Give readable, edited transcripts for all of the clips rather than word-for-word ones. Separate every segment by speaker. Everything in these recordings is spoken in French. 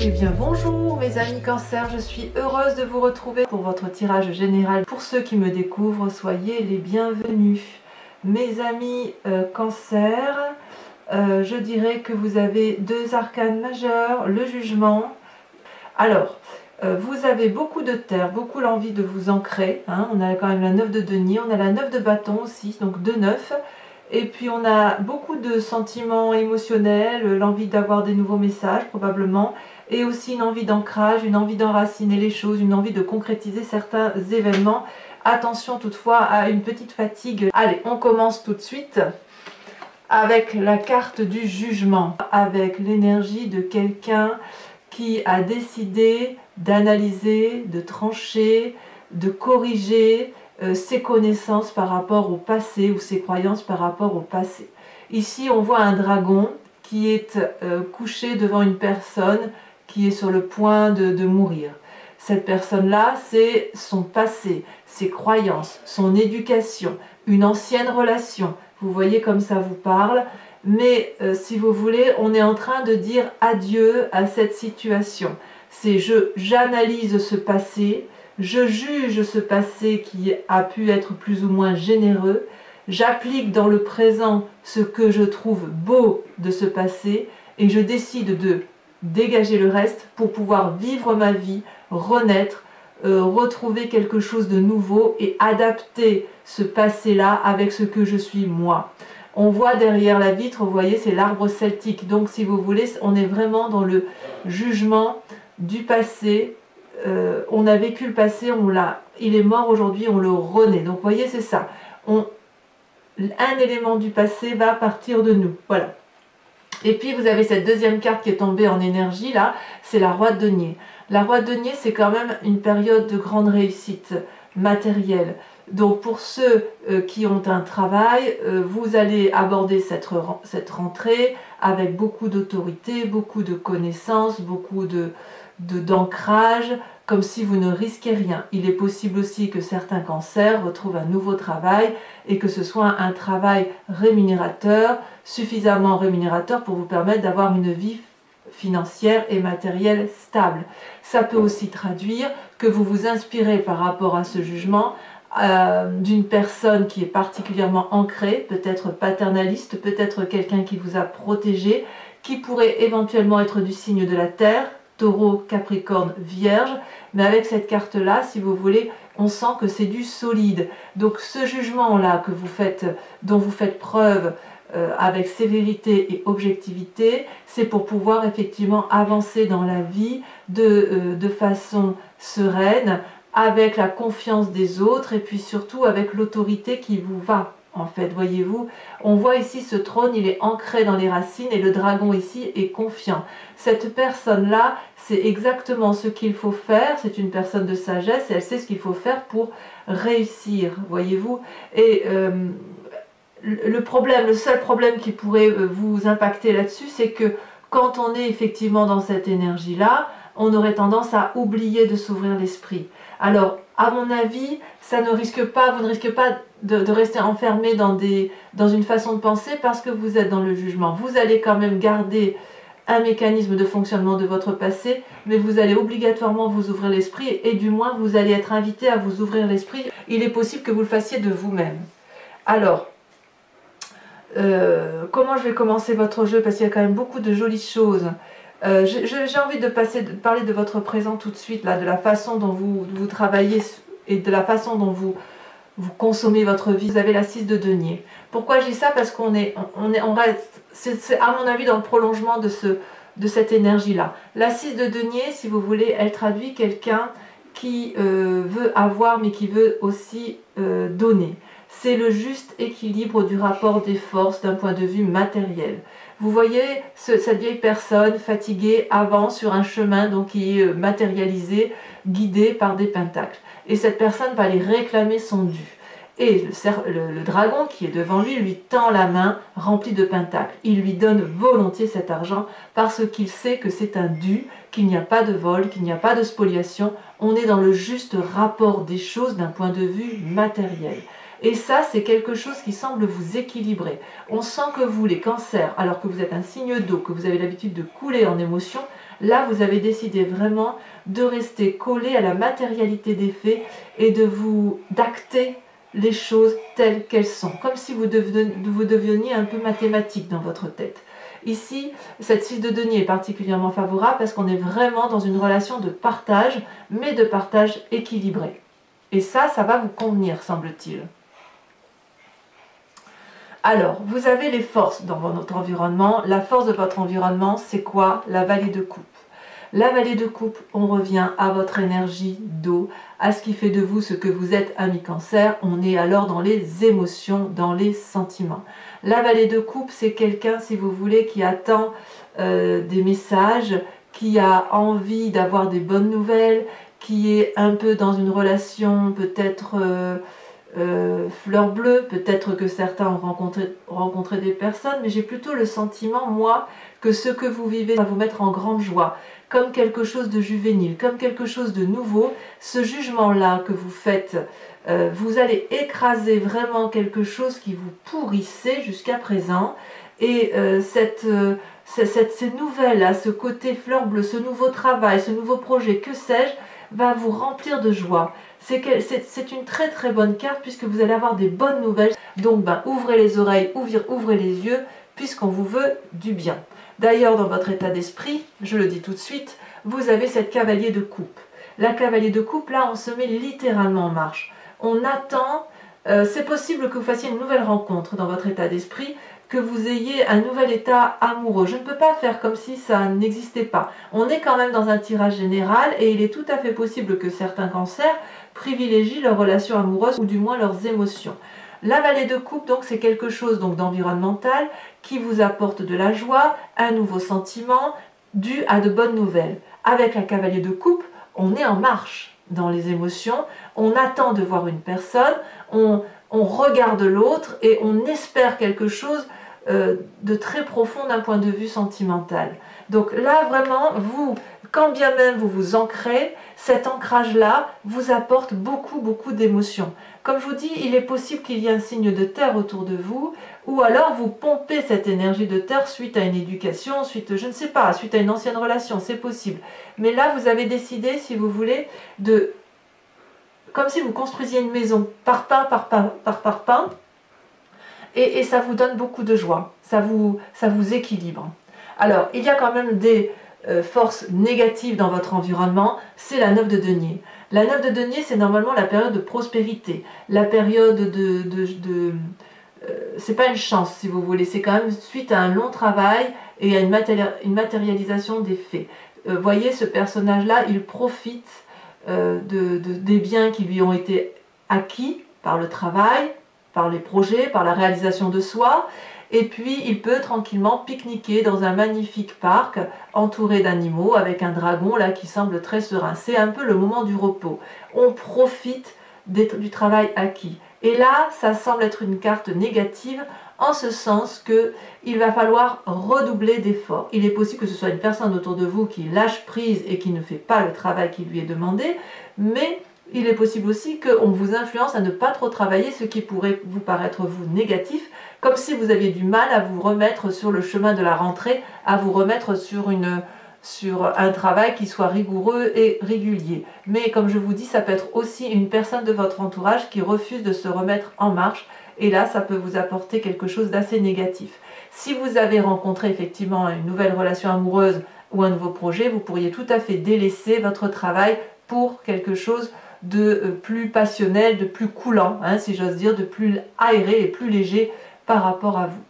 Speaker 1: Eh bien bonjour mes amis Cancer, je suis heureuse de vous retrouver pour votre tirage général. Pour ceux qui me découvrent, soyez les bienvenus. Mes amis Cancer, je dirais que vous avez deux arcanes majeurs, le jugement. Alors, vous avez beaucoup de terre, beaucoup l'envie de vous ancrer. Hein. On a quand même la 9 de denier, on a la 9 de bâton aussi, donc 2-9. Et puis on a beaucoup de sentiments émotionnels, l'envie d'avoir des nouveaux messages probablement, et aussi une envie d'ancrage, une envie d'enraciner les choses, une envie de concrétiser certains événements. Attention toutefois à une petite fatigue. Allez, on commence tout de suite avec la carte du jugement, avec l'énergie de quelqu'un qui a décidé d'analyser, de trancher, de corriger ses connaissances par rapport au passé ou ses croyances par rapport au passé. Ici, on voit un dragon qui est couché devant une personne qui est sur le point de mourir. Cette personne-là, c'est son passé, ses croyances, son éducation, une ancienne relation. Vous voyez comme ça vous parle. Mais si vous voulez, on est en train de dire adieu à cette situation. C'est j'analyse ce passé, je juge ce passé qui a pu être plus ou moins généreux, j'applique dans le présent ce que je trouve beau de ce passé et je décide de dégager le reste pour pouvoir vivre ma vie, renaître, retrouver quelque chose de nouveau et adapter ce passé-là avec ce que je suis moi. On voit derrière la vitre, vous voyez, c'est l'arbre celtique. Donc, si vous voulez, on est vraiment dans le jugement du passé. On a vécu le passé, il est mort aujourd'hui, on le renaît. Donc, vous voyez, c'est ça. Un élément du passé va partir de nous. Voilà. Et puis, vous avez cette deuxième carte qui est tombée en énergie, là, c'est la roi de denier. La roi de denier, c'est quand même une période de grande réussite matérielle. Donc pour ceux qui ont un travail, vous allez aborder cette rentrée avec beaucoup d'autorité, beaucoup de connaissances, beaucoup d'ancrage, comme si vous ne risquez rien. Il est possible aussi que certains cancers retrouvent un nouveau travail et que ce soit un travail rémunérateur, suffisamment rémunérateur pour vous permettre d'avoir une vie financière et matérielle stable. Ça peut aussi traduire que vous vous inspirez par rapport à ce jugement d'une personne qui est particulièrement ancrée, peut-être paternaliste, peut-être quelqu'un qui vous a protégé, qui pourrait éventuellement être du signe de la Terre, Taureau, Capricorne, Vierge, mais avec cette carte-là, si vous voulez, on sent que c'est du solide. Donc ce jugement-là que vous faites, dont vous faites preuve avec sévérité et objectivité, c'est pour pouvoir effectivement avancer dans la vie de façon sereine, avec la confiance des autres et puis surtout avec l'autorité qui vous va. En fait, voyez-vous, on voit ici ce trône, il est ancré dans les racines et le dragon ici est confiant. Cette personne-là, c'est exactement ce qu'il faut faire, c'est une personne de sagesse et elle sait ce qu'il faut faire pour réussir, voyez-vous. Et le seul problème qui pourrait vous impacter là-dessus, c'est que quand on est effectivement dans cette énergie-là, on aurait tendance à oublier de s'ouvrir l'esprit. Alors, à mon avis, ça ne risque pas, vous ne risquez pas de rester enfermé dans une façon de penser parce que vous êtes dans le jugement. Vous allez quand même garder un mécanisme de fonctionnement de votre passé, mais vous allez obligatoirement vous ouvrir l'esprit et du moins vous allez être invité à vous ouvrir l'esprit. Il est possible que vous le fassiez de vous-même. Alors, comment je vais commencer votre jeu parce qu'il y a quand même beaucoup de jolies choses. J'ai envie de parler de votre présent tout de suite, là, de la façon dont vous travaillez et de la façon dont vous consommez votre vie. Vous avez la 6 de denier. Pourquoi je dis ça? Parce qu'on reste, c'est à mon avis dans le prolongement de cette énergie-là. La 6 de denier, si vous voulez, elle traduit quelqu'un qui veut avoir mais qui veut aussi donner. C'est le juste équilibre du rapport des forces d'un point de vue matériel. Vous voyez cette vieille personne fatiguée avance sur un chemin donc qui est matérialisé, guidé par des pentacles. Et cette personne va aller réclamer son dû. Et le dragon qui est devant lui tend la main remplie de pentacles. Il lui donne volontiers cet argent parce qu'il sait que c'est un dû, qu'il n'y a pas de vol, qu'il n'y a pas de spoliation. On est dans le juste rapport des choses d'un point de vue matériel. Et ça, c'est quelque chose qui semble vous équilibrer. On sent que vous, les cancers, alors que vous êtes un signe d'eau, que vous avez l'habitude de couler en émotion, là, vous avez décidé vraiment de rester collé à la matérialité des faits et d'acter les choses telles qu'elles sont, comme si vous deveniez un peu mathématique dans votre tête. Ici, cette 6 de denier est particulièrement favorable parce qu'on est vraiment dans une relation de partage, mais de partage équilibré. Et ça va vous convenir, semble-t-il. Alors, vous avez les forces dans votre environnement. La force de votre environnement, c'est quoi? La vallée de coupe. La vallée de coupe, on revient à votre énergie d'eau, à ce qui fait de vous ce que vous êtes, ami cancer. On est alors dans les émotions, dans les sentiments. La vallée de coupe, c'est quelqu'un, si vous voulez, qui attend des messages, qui a envie d'avoir des bonnes nouvelles, qui est un peu dans une relation peut-être fleur bleue, peut-être que certains ont rencontré des personnes, mais j'ai plutôt le sentiment, moi, que ce que vous vivez va vous mettre en grande joie, comme quelque chose de juvénile, comme quelque chose de nouveau. Ce jugement-là que vous faites, vous allez écraser vraiment quelque chose qui vous pourrissait jusqu'à présent, et ces nouvelles-là, ce côté fleur bleue, ce nouveau travail, ce nouveau projet, que sais-je, va vous remplir de joie. C'est une très très bonne carte puisque vous allez avoir des bonnes nouvelles. Donc ouvrez les oreilles, ouvrez les yeux, puisqu'on vous veut du bien. D'ailleurs, dans votre état d'esprit, je le dis tout de suite, vous avez cette cavalier de coupe. La cavalier de coupe, là, on se met littéralement en marche. On attend, c'est possible que vous fassiez une nouvelle rencontre dans votre état d'esprit, que vous ayez un nouvel état amoureux. Je ne peux pas faire comme si ça n'existait pas. On est quand même dans un tirage général et il est tout à fait possible que certains cancers privilégient leurs relations amoureuses ou du moins leurs émotions. La vallée de coupe, donc, c'est quelque chose d'environnemental qui vous apporte de la joie, un nouveau sentiment dû à de bonnes nouvelles. Avec la cavalier de coupe, on est en marche dans les émotions, on attend de voir une personne, on regarde l'autre et on espère quelque chose de très profond d'un point de vue sentimental. Donc là, vraiment, vous, quand bien même vous vous ancrez, cet ancrage-là vous apporte beaucoup, beaucoup d'émotions. Comme je vous dis, il est possible qu'il y ait un signe de terre autour de vous, ou alors vous pompez cette énergie de terre suite à une éducation, suite, je ne sais pas, suite à une ancienne relation, c'est possible. Mais là, vous avez décidé, si vous voulez, comme si vous construisiez une maison, par pain, par pain, et ça vous donne beaucoup de joie, ça vous équilibre. Alors, il y a quand même des forces négatives dans votre environnement, c'est la 9 de denier. La 9 de denier, c'est normalement la période de prospérité, la période c'est pas une chance si vous voulez, c'est quand même suite à un long travail et à une matérialisation des faits. Voyez, ce personnage-là, il profite des biens qui lui ont été acquis par le travail, par les projets, par la réalisation de soi, et puis il peut tranquillement pique-niquer dans un magnifique parc entouré d'animaux avec un dragon là qui semble très serein. C'est un peu le moment du repos. On profite du travail acquis. Et là, ça semble être une carte négative en ce sens qu'il va falloir redoubler d'efforts. Il est possible que ce soit une personne autour de vous qui lâche prise et qui ne fait pas le travail qui lui est demandé, mais il est possible aussi qu'on vous influence à ne pas trop travailler, ce qui pourrait vous paraître vous négatif, comme si vous aviez du mal à vous remettre sur le chemin de la rentrée, à vous remettre sur un travail qui soit rigoureux et régulier. Mais comme je vous dis, ça peut être aussi une personne de votre entourage qui refuse de se remettre en marche, et là, ça peut vous apporter quelque chose d'assez négatif. Si vous avez rencontré effectivement une nouvelle relation amoureuse ou un nouveau projet, vous pourriez tout à fait délaisser votre travail pour quelque chose de plus passionnel, de plus coulant, hein, si j'ose dire, de plus aéré et plus léger par rapport à vous.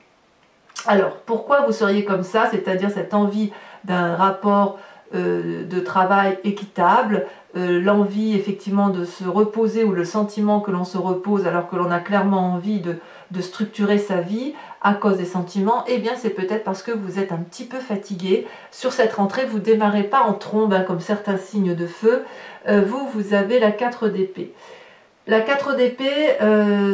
Speaker 1: Alors, pourquoi vous seriez comme ça, c'est-à-dire cette envie d'un rapport de travail équitable, l'envie effectivement de se reposer ou le sentiment que l'on se repose alors que l'on a clairement envie de structurer sa vie à cause des sentiments, eh bien c'est peut-être parce que vous êtes un petit peu fatigué. Sur cette rentrée, vous ne démarrez pas en trombe hein, comme certains signes de feu. Vous avez la 4 d'épée. La 4 d'épée,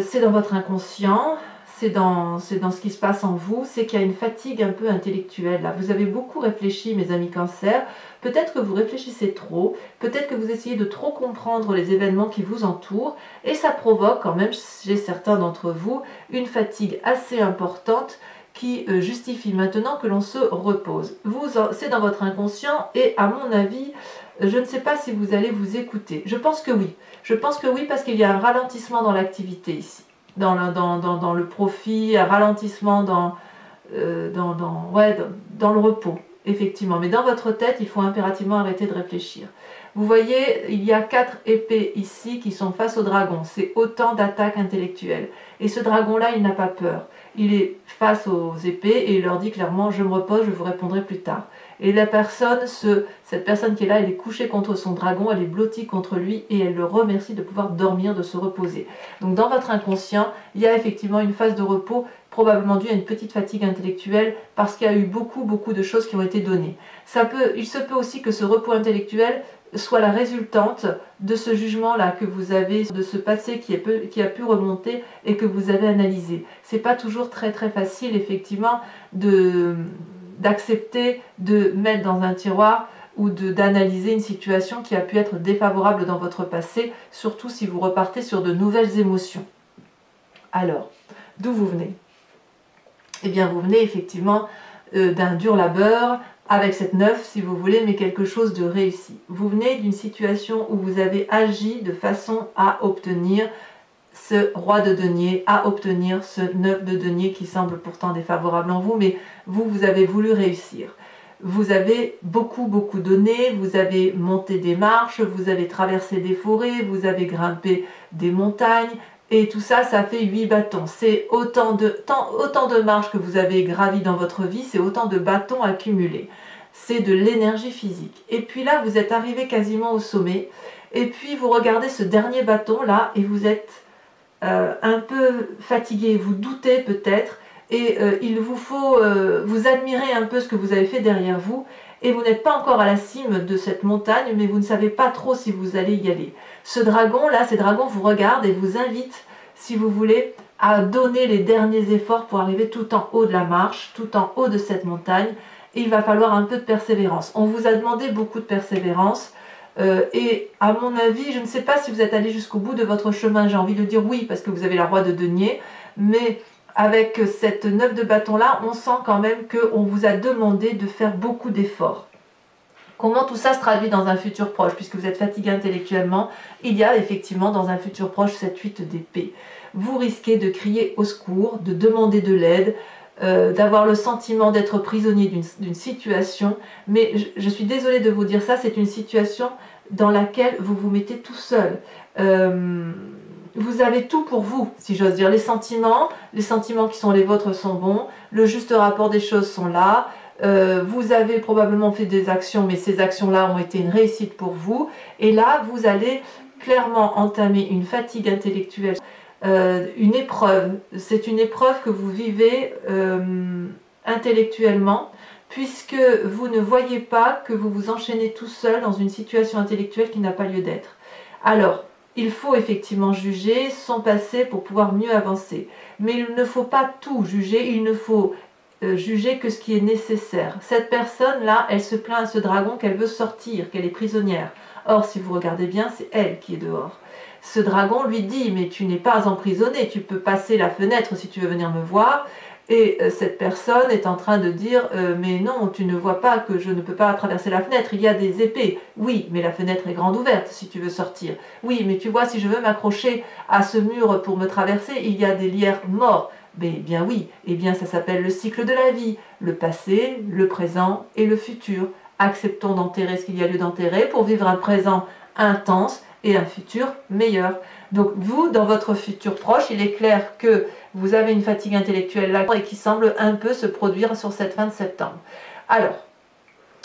Speaker 1: c'est dans votre inconscient, c'est dans ce qui se passe en vous, c'est qu'il y a une fatigue un peu intellectuelle. Là, vous avez beaucoup réfléchi, mes amis Cancer. Peut-être que vous réfléchissez trop, peut-être que vous essayez de trop comprendre les événements qui vous entourent, et ça provoque quand même chez certains d'entre vous une fatigue assez importante qui justifie maintenant que l'on se repose. C'est dans votre inconscient, et à mon avis, je ne sais pas si vous allez vous écouter. Je pense que oui. Je pense que oui, parce qu'il y a un ralentissement dans l'activité ici. Dans le profit, un ralentissement dans le repos, effectivement. Mais dans votre tête, il faut impérativement arrêter de réfléchir. Vous voyez, il y a 4 épées ici qui sont face au dragon. C'est autant d'attaques intellectuelles. Et ce dragon-là, il n'a pas peur. Il est face aux épées et il leur dit clairement « je me repose, je vous répondrai plus tard ». Et la personne, cette personne qui est là, elle est couchée contre son dragon, elle est blottie contre lui et elle le remercie de pouvoir dormir, de se reposer. Donc dans votre inconscient, il y a effectivement une phase de repos, probablement due à une petite fatigue intellectuelle parce qu'il y a eu beaucoup de choses qui ont été données. Il se peut aussi que ce repos intellectuel soit la résultante de ce jugement-là que vous avez, de ce passé qui a pu remonter et que vous avez analysé. C'est pas toujours très facile, effectivement, d'accepter de mettre dans un tiroir ou d'analyser une situation qui a pu être défavorable dans votre passé, surtout si vous repartez sur de nouvelles émotions. Alors, d'où vous venez? Eh bien, vous venez effectivement d'un dur labeur, avec cette 9 si vous voulez, mais quelque chose de réussi. Vous venez d'une situation où vous avez agi de façon à obtenir ce roi de denier, à obtenir ce 9 de denier qui semble pourtant défavorable en vous, mais vous avez voulu réussir. Vous avez beaucoup donné, vous avez monté des marches, vous avez traversé des forêts, vous avez grimpé des montagnes, et tout ça, ça fait 8 bâtons. C'est autant de marches que vous avez gravies dans votre vie, c'est autant de bâtons accumulés. C'est de l'énergie physique. Et puis là, vous êtes arrivé quasiment au sommet, et puis vous regardez ce dernier bâton là, et vous êtes un peu fatigué, vous doutez peut-être, et il vous faut vous admirer un peu ce que vous avez fait derrière vous, et vous n'êtes pas encore à la cime de cette montagne, mais vous ne savez pas trop si vous allez y aller. Ce dragon là, ces dragons vous regardent et vous invitent, si vous voulez, à donner les derniers efforts pour arriver tout en haut de la marche, tout en haut de cette montagne, et il va falloir un peu de persévérance. On vous a demandé beaucoup de persévérance, et à mon avis, je ne sais pas si vous êtes allé jusqu'au bout de votre chemin, j'ai envie de dire oui, parce que vous avez la roi de denier, mais avec cette 9 de bâton là, on sent quand même qu'on vous a demandé de faire beaucoup d'efforts. Comment tout ça se traduit dans un futur proche? Puisque vous êtes fatigué intellectuellement, il y a effectivement dans un futur proche cette 8 d'épée. Vous risquez de crier au secours, de demander de l'aide, d'avoir le sentiment d'être prisonnier d'une situation, mais je suis désolée de vous dire ça, c'est une situation dans laquelle vous vous mettez tout seul. Vous avez tout pour vous, si j'ose dire. Les sentiments qui sont les vôtres sont bons, le juste rapport des choses sont là, vous avez probablement fait des actions, mais ces actions-là ont été une réussite pour vous, et là, vous allez clairement entamer une fatigue intellectuelle, une épreuve. C'est une épreuve que vous vivez intellectuellement, puisque vous ne voyez pas que vous vous enchaînez tout seul dans une situation intellectuelle qui n'a pas lieu d'être. Alors, il faut effectivement juger son passé pour pouvoir mieux avancer. Mais il ne faut pas tout juger, il ne faut juger que ce qui est nécessaire. Cette personne-là, elle se plaint à ce dragon qu'elle veut sortir, qu'elle est prisonnière. Or, si vous regardez bien, c'est elle qui est dehors. Ce dragon lui dit, mais tu n'es pas emprisonné, tu peux passer la fenêtre si tu veux venir me voir. Et cette personne est en train de dire mais non, tu ne vois pas que je ne peux pas traverser la fenêtre, il y a des épées. Oui, mais la fenêtre est grande ouverte si tu veux sortir. Oui, mais tu vois, si je veux m'accrocher à ce mur pour me traverser, il y a des lierres morts. Mais bien oui, eh bien ça s'appelle le cycle de la vie, le passé, le présent et le futur. Acceptons d'enterrer ce qu'il y a lieu d'enterrer pour vivre un présent intense et un futur meilleur. Donc vous, dans votre futur proche, il est clair que vous avez une fatigue intellectuelle là et qui semble un peu se produire sur cette fin de septembre. Alors,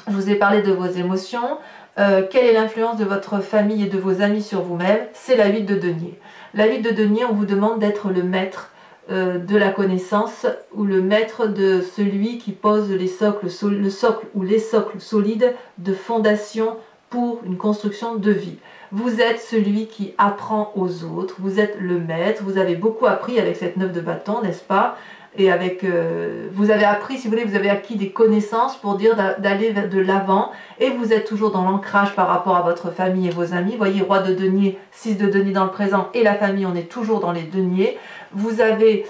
Speaker 1: je vous ai parlé de vos émotions. Quelle est l'influence de votre famille et de vos amis sur vous-même? C'est la 8 de denier. La 8 de denier, on vous demande d'être le maître de la connaissance ou le maître de celui qui pose le socle ou les socles solides de fondation pour une construction de vie. Vous êtes celui qui apprend aux autres, vous êtes le maître, vous avez beaucoup appris avec cette 9 de bâton, n'est-ce pas? Et avec, vous avez appris, si vous voulez, vous avez acquis des connaissances pour dire d'aller de l'avant, et vous êtes toujours dans l'ancrage par rapport à votre famille et vos amis. Voyez, roi de denier, 6 de denier dans le présent, et la famille, on est toujours dans les deniers. Vous êtes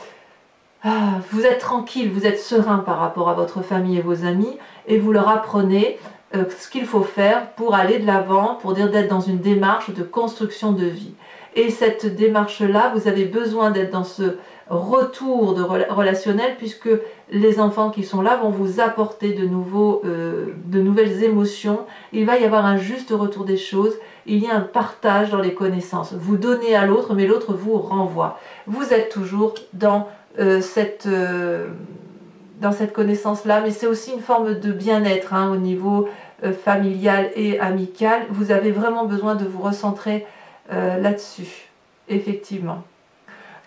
Speaker 1: tranquille, vous êtes serein par rapport à votre famille et vos amis, et vous leur apprenez ce qu'il faut faire pour aller de l'avant, pour dire d'être dans une démarche de construction de vie. Et cette démarche-là, vous avez besoin d'être dans ce retour de relationnel, puisque les enfants qui sont là vont vous apporter de nouvelles émotions. Il va y avoir un juste retour des choses, il y a un partage dans les connaissances. Vous donnez à l'autre, mais l'autre vous renvoie. Vous êtes toujours dans cette connaissance-là, mais c'est aussi une forme de bien-être au niveau familial et amical. Vous avez vraiment besoin de vous recentrer là-dessus, effectivement.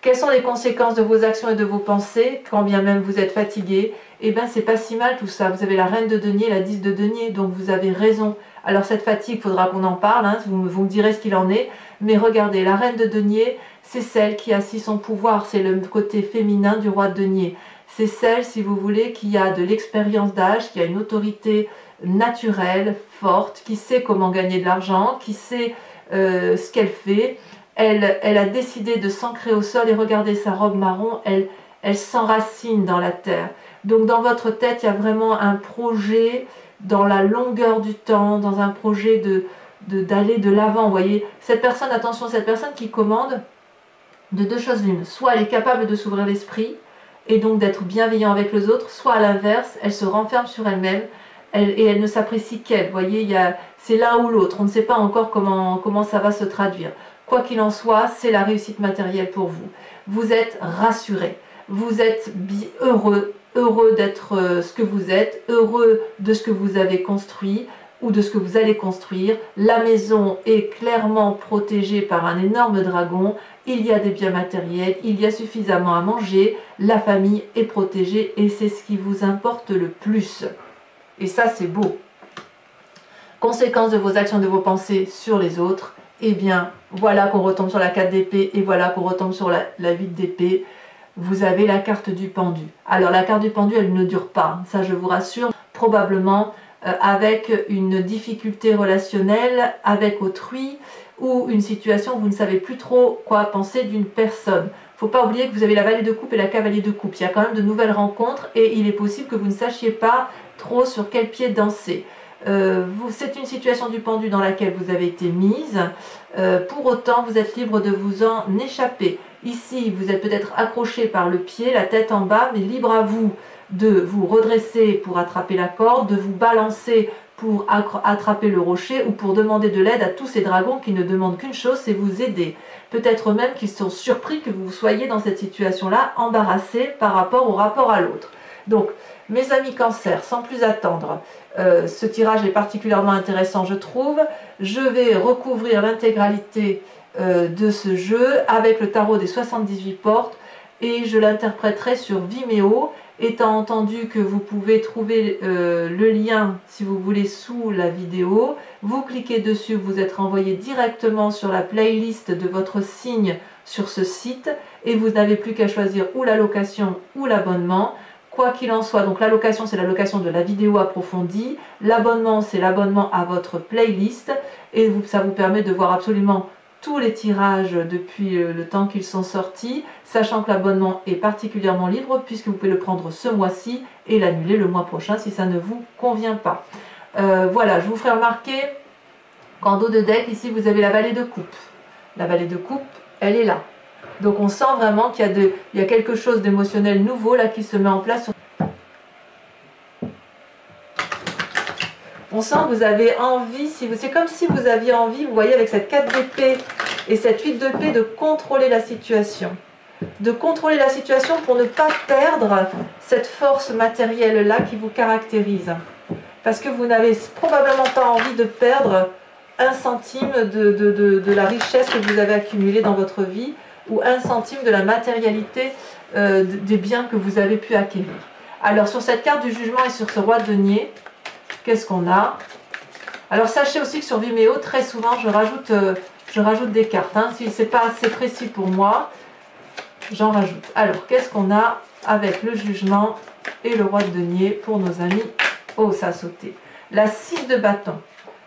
Speaker 1: Quelles sont les conséquences de vos actions et de vos pensées, quand bien même vous êtes fatigué? Eh bien, c'est pas si mal tout ça. Vous avez la reine de denier, la 10 de denier, donc vous avez raison. Alors cette fatigue, il faudra qu'on en parle, vous me direz ce qu'il en est. Mais regardez, la reine de denier, c'est celle qui a assis son pouvoir, c'est le côté féminin du roi de denier. C'est celle, si vous voulez, qui a de l'expérience d'âge, qui a une autorité naturelle, forte, qui sait comment gagner de l'argent, qui sait ce qu'elle fait. Elle a décidé de s'ancrer au sol et regardez sa robe marron, elle s'enracine dans la terre. Donc dans votre tête, il y a vraiment un projet dans la longueur du temps, dans un projet d'aller de l'avant. Vous voyez, cette personne, attention, cette personne qui commande de deux choses l'une. Soit elle est capable de s'ouvrir l'esprit et donc d'être bienveillant avec les autres, soit à l'inverse, elle se renferme sur elle-même et elle ne s'apprécie qu'elle. Vous voyez, c'est l'un ou l'autre. On ne sait pas encore comment ça va se traduire. Quoi qu'il en soit, c'est la réussite matérielle pour vous. Vous êtes rassuré, vous êtes heureux d'être ce que vous êtes, heureux de ce que vous avez construit ou de ce que vous allez construire. La maison est clairement protégée par un énorme dragon, il y a des biens matériels, il y a suffisamment à manger, la famille est protégée et c'est ce qui vous importe le plus. Et ça, c'est beau. Conséquence de vos actions, de vos pensées sur les autres. Eh bien, voilà qu'on retombe sur la 4 d'épée et voilà qu'on retombe sur la 8 d'épée. Vous avez la carte du pendu. Alors, la carte du pendu, elle ne dure pas. Ça, je vous rassure. Probablement avec une difficulté relationnelle avec autrui ou une situation où vous ne savez plus trop quoi penser d'une personne. Il ne faut pas oublier que vous avez la vallée de coupe et la cavalier de coupe. Il y a quand même de nouvelles rencontres et il est possible que vous ne sachiez pas trop sur quel pied danser. C'est une situation du pendu dans laquelle vous avez été mise. Pour autant, vous êtes libre de vous en échapper. Ici, vous êtes peut-être accroché par le pied, la tête en bas, mais libre à vous de vous redresser pour attraper la corde, de vous balancer pour attraper le rocher ou pour demander de l'aide à tous ces dragons qui ne demandent qu'une chose, c'est vous aider. Peut-être même qu'ils sont surpris que vous soyez dans cette situation-là, embarrassé par rapport à l'autre. Donc, mes amis Cancer, sans plus attendre, ce tirage est particulièrement intéressant, je trouve. Je vais recouvrir l'intégralité de ce jeu avec le tarot des 78 portes et je l'interpréterai sur Vimeo, étant entendu que vous pouvez trouver le lien, si vous voulez, sous la vidéo. Vous cliquez dessus, vous êtes renvoyé directement sur la playlist de votre signe sur ce site et vous n'avez plus qu'à choisir ou la location ou l'abonnement. Quoi qu'il en soit, donc l'allocation c'est l'allocation de la vidéo approfondie, l'abonnement c'est l'abonnement à votre playlist et ça vous permet de voir absolument tous les tirages depuis le temps qu'ils sont sortis, sachant que l'abonnement est particulièrement libre puisque vous pouvez le prendre ce mois-ci et l'annuler le mois prochain si ça ne vous convient pas. Voilà, je vous ferai remarquer qu'en dos de deck, ici vous avez la vallée de coupe. La vallée de coupe, elle est là. Donc on sent vraiment qu'il y a quelque chose d'émotionnel nouveau là qui se met en place. On sent que vous avez envie, c'est comme si vous aviez envie, vous voyez avec cette 4 d'épée et cette 8 d'épée, de contrôler la situation. De contrôler la situation pour ne pas perdre cette force matérielle là qui vous caractérise. Parce que vous n'avez probablement pas envie de perdre un centime de la richesse que vous avez accumulée dans votre vie, ou un centime de la matérialité des biens que vous avez pu acquérir. Alors sur cette carte du jugement et sur ce roi de denier, qu'est-ce qu'on a? Alors sachez aussi que sur Vimeo, très souvent, je rajoute des cartes. Hein. Si c'est pas assez précis pour moi, j'en rajoute. Alors, qu'est-ce qu'on a avec le jugement et le roi de denier pour nos amis? Oh, ça a sauté. La 6 de bâton.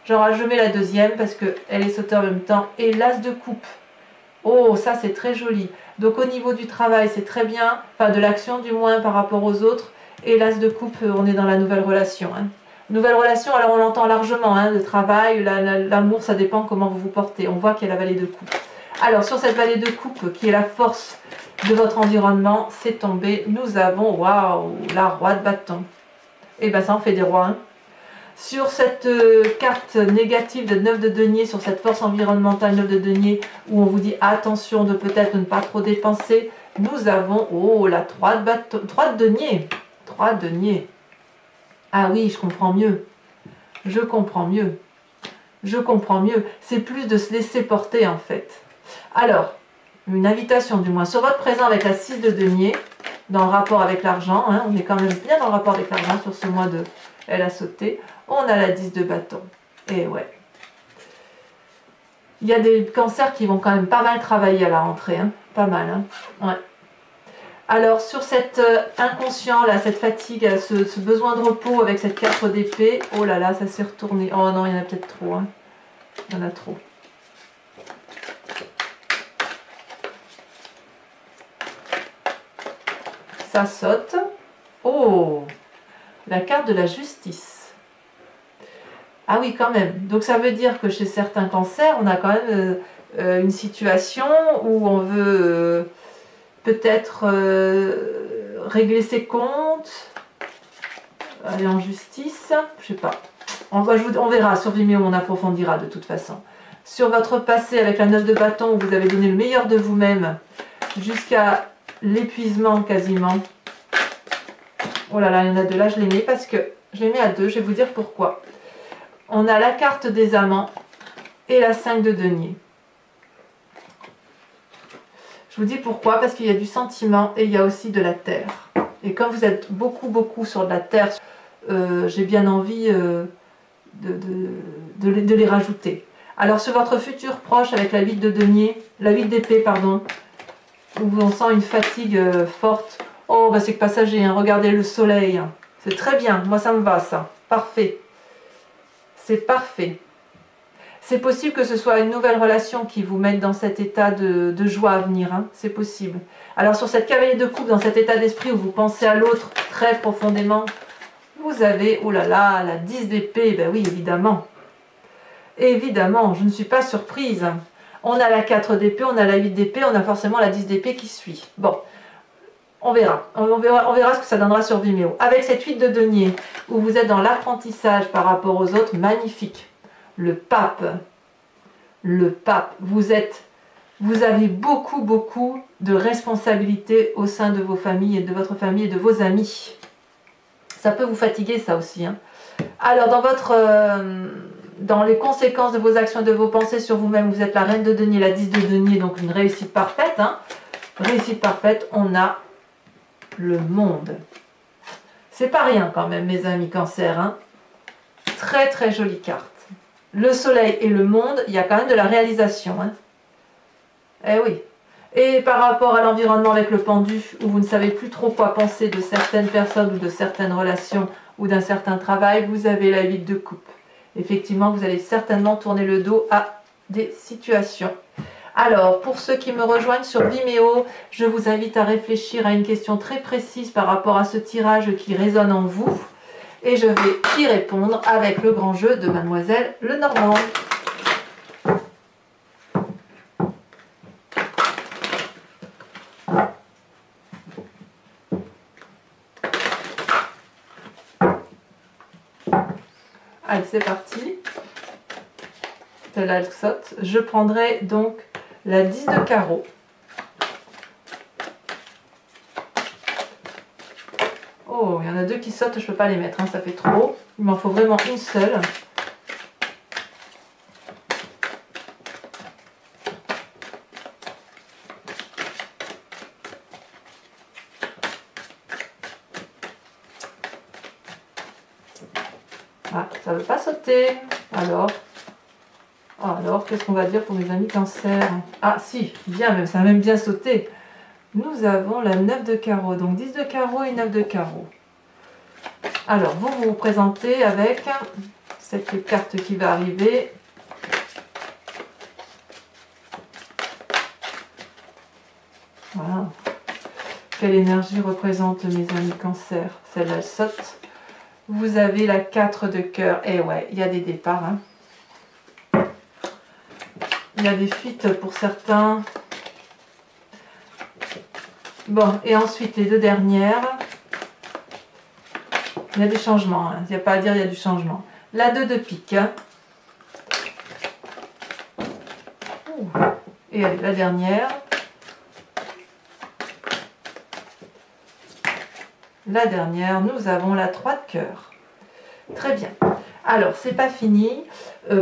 Speaker 1: Genre, je mets la deuxième parce qu'elle est sautée en même temps. Et l'as de coupe. Oh, ça c'est très joli. Donc au niveau du travail, c'est très bien. Enfin, de l'action du moins par rapport aux autres. Et l'as de coupe, on est dans la nouvelle relation. Hein. Nouvelle relation, alors on l'entend largement. Hein, le travail, l'amour, ça dépend comment vous vous portez. On voit qu'il y a la vallée de coupe. Alors sur cette vallée de coupe, qui est la force de votre environnement, c'est tombé. Nous avons, waouh, la roi de bâton. Et bien ça en fait des rois. Hein. Sur cette carte négative de 9 de denier, sur cette force environnementale 9 de denier, où on vous dit attention de peut-être ne pas trop dépenser, nous avons, oh, la 3 de bâton, 3 de denier. 3 de denier. Ah oui, je comprends mieux. Je comprends mieux. Je comprends mieux. C'est plus de se laisser porter en fait. Alors, une invitation du moins sur votre présent avec la 6 de denier, dans le rapport avec l'argent. Hein, on est quand même bien dans le rapport avec l'argent sur ce mois de... Elle a sauté. On a la 10 de bâton. Et ouais. Il y a des cancers qui vont quand même pas mal travailler à la rentrée. Hein, pas mal. Hein, ouais. Alors, sur cet inconscient, là, cette fatigue, ce besoin de repos avec cette 4 d'épée, oh là là, ça s'est retourné. Oh non, il y en a peut-être trop. Hein. Il y en a trop. Ça saute. Oh, la carte de la justice. Ah oui, quand même. Donc ça veut dire que chez certains cancers, on a quand même une situation où on veut peut-être régler ses comptes, aller en justice, je sais pas. On verra sur Vimeo, on approfondira de toute façon. Sur votre passé avec la 9 de bâton, où vous avez donné le meilleur de vous-même jusqu'à l'épuisement quasiment. Oh là là, il y en a deux. Là, je les mets parce que je les mets à deux. Je vais vous dire pourquoi. On a la carte des amants et la 5 de denier. Je vous dis pourquoi, parce qu'il y a du sentiment et il y a aussi de la terre. Et comme vous êtes beaucoup sur de la terre, j'ai bien envie de les rajouter. Alors sur votre futur proche avec la 8 de denier, la 8 d'épée, pardon, où on sent une fatigue forte. Oh, bah c'est que passager, hein. Regardez le soleil. C'est très bien, moi ça me va ça. Parfait. C'est parfait. C'est possible que ce soit une nouvelle relation qui vous mette dans cet état de joie à venir. Hein. C'est possible. Alors sur cette cavalier de coupe, dans cet état d'esprit où vous pensez à l'autre très profondément, vous avez, oh là là, la 10 d'épée. Ben oui, évidemment. Évidemment, je ne suis pas surprise. On a la 4 d'épée, on a la 8 d'épée, on a forcément la 10 d'épée qui suit. Bon, on verra. On verra ce que ça donnera sur Vimeo. Avec cette 8 de denier, où vous êtes dans l'apprentissage par rapport aux autres, magnifique. Le pape, vous avez beaucoup de responsabilités au sein de vos familles et de votre famille et de vos amis. Ça peut vous fatiguer ça aussi. Hein. Alors dans les conséquences de vos actions et de vos pensées sur vous-même, vous êtes la reine de denier, la 10 de denier, donc une réussite parfaite. Hein. Réussite parfaite, on a le monde. C'est pas rien quand même mes amis cancer. Hein. Très jolie carte. Le soleil et le monde, il y a quand même de la réalisation. Hein. Eh oui. Et par rapport à l'environnement avec le pendu, où vous ne savez plus trop quoi penser de certaines personnes ou de certaines relations ou d'un certain travail, vous avez la 8 de coupe. Effectivement, vous allez certainement tourner le dos à des situations. Alors, pour ceux qui me rejoignent sur Vimeo, je vous invite à réfléchir à une question très précise par rapport à ce tirage qui résonne en vous. Et je vais y répondre avec le grand jeu de Mademoiselle Lenormand. Allez, c'est parti. Celle-là, elle saute. Je prendrai donc la 10 de carreau. Oh, il y en a deux qui sautent, je ne peux pas les mettre, hein, ça fait trop. Il m'en faut vraiment une seule. Ah, ça ne veut pas sauter. Alors, qu'est-ce qu'on va dire pour mes amis cancer? Ah si, bien, même, ça a même bien sauté. Nous avons la 9 de carreau, donc 10 de carreau et 9 de carreau. Alors, vous vous présentez avec cette carte qui va arriver. Voilà. Quelle énergie représente mes amis cancer? Celle-là, elle saute. Vous avez la 4 de cœur. Et ouais, il y a des départs. Hein. Il y a des fuites pour certains. Bon, et ensuite, les deux dernières. Il y a des changements. Hein. Il n'y a pas à dire, il y a du changement. La 2 de pique. Hein. Et allez, la dernière. La dernière, nous avons la 3 de cœur. Très bien. Alors, c'est pas fini.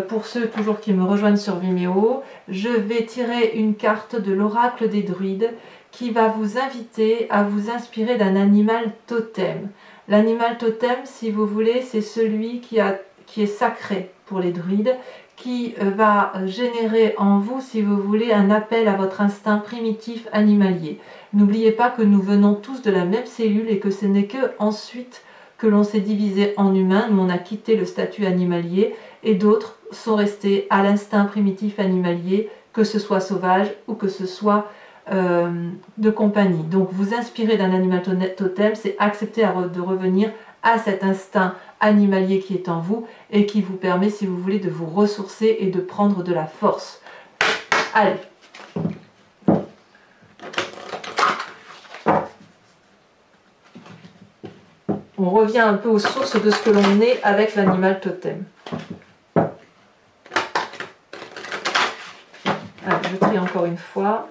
Speaker 1: Pour ceux toujours qui me rejoignent sur Vimeo, je vais tirer une carte de l'oracle des druides qui va vous inviter à vous inspirer d'un animal totem. L'animal totem, si vous voulez, c'est celui qui est sacré pour les druides, qui va générer en vous, si vous voulez, un appel à votre instinct primitif animalier. N'oubliez pas que nous venons tous de la même cellule et que ce n'est que ensuite que l'on s'est divisé en humains. Nous, on a quitté le statut animalier et d'autres sont restés à l'instinct primitif animalier, que ce soit sauvage ou que ce soit de compagnie. Donc vous inspirer d'un animal totem, c'est accepter de revenir à cet instinct animalier qui est en vous et qui vous permet, si vous voulez, de vous ressourcer et de prendre de la force. Allez. On revient un peu aux sources de ce que l'on est avec l'animal totem. Alors, je trie encore une fois.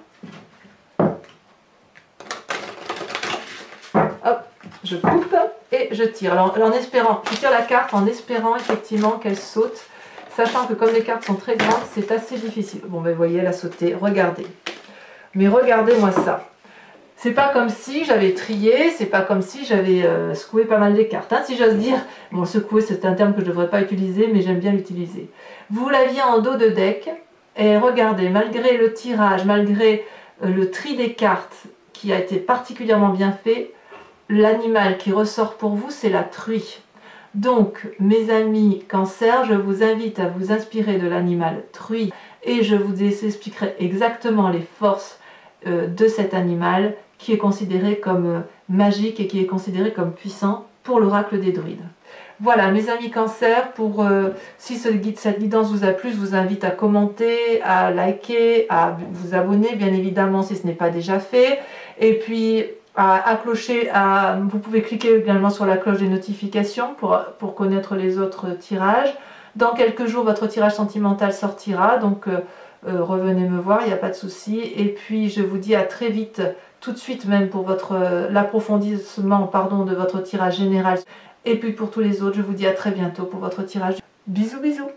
Speaker 1: Hop, je coupe et je tire. Alors en espérant, je tire la carte en espérant effectivement qu'elle saute, sachant que comme les cartes sont très grandes, c'est assez difficile. Bon, ben vous voyez, elle a sauté. Regardez. Mais regardez-moi ça. C'est pas comme si j'avais trié, c'est pas comme si j'avais secoué pas mal les cartes, hein, si j'ose dire. Bon, secouer, c'est un terme que je ne devrais pas utiliser, mais j'aime bien l'utiliser. Vous l'aviez en dos de deck, et regardez, malgré le tirage, malgré le tri des cartes qui a été particulièrement bien fait, l'animal qui ressort pour vous, c'est la truie. Donc, mes amis cancer, je vous invite à vous inspirer de l'animal truie, et je vous expliquerai exactement les forces de cet animal qui est considéré comme magique et qui est considéré comme puissant pour l'oracle des druides. Voilà mes amis cancer, si cette guidance vous a plu, je vous invite à commenter, à liker, à vous abonner bien évidemment si ce n'est pas déjà fait, et puis à clocher, vous pouvez cliquer également sur la cloche des notifications pour connaître les autres tirages. Dans quelques jours votre tirage sentimental sortira, donc revenez me voir, il n'y a pas de souci. Et puis je vous dis à très vite, tout de suite même pour l'approfondissement de votre tirage général. Et puis pour tous les autres, je vous dis à très bientôt pour votre tirage. Bisous bisous.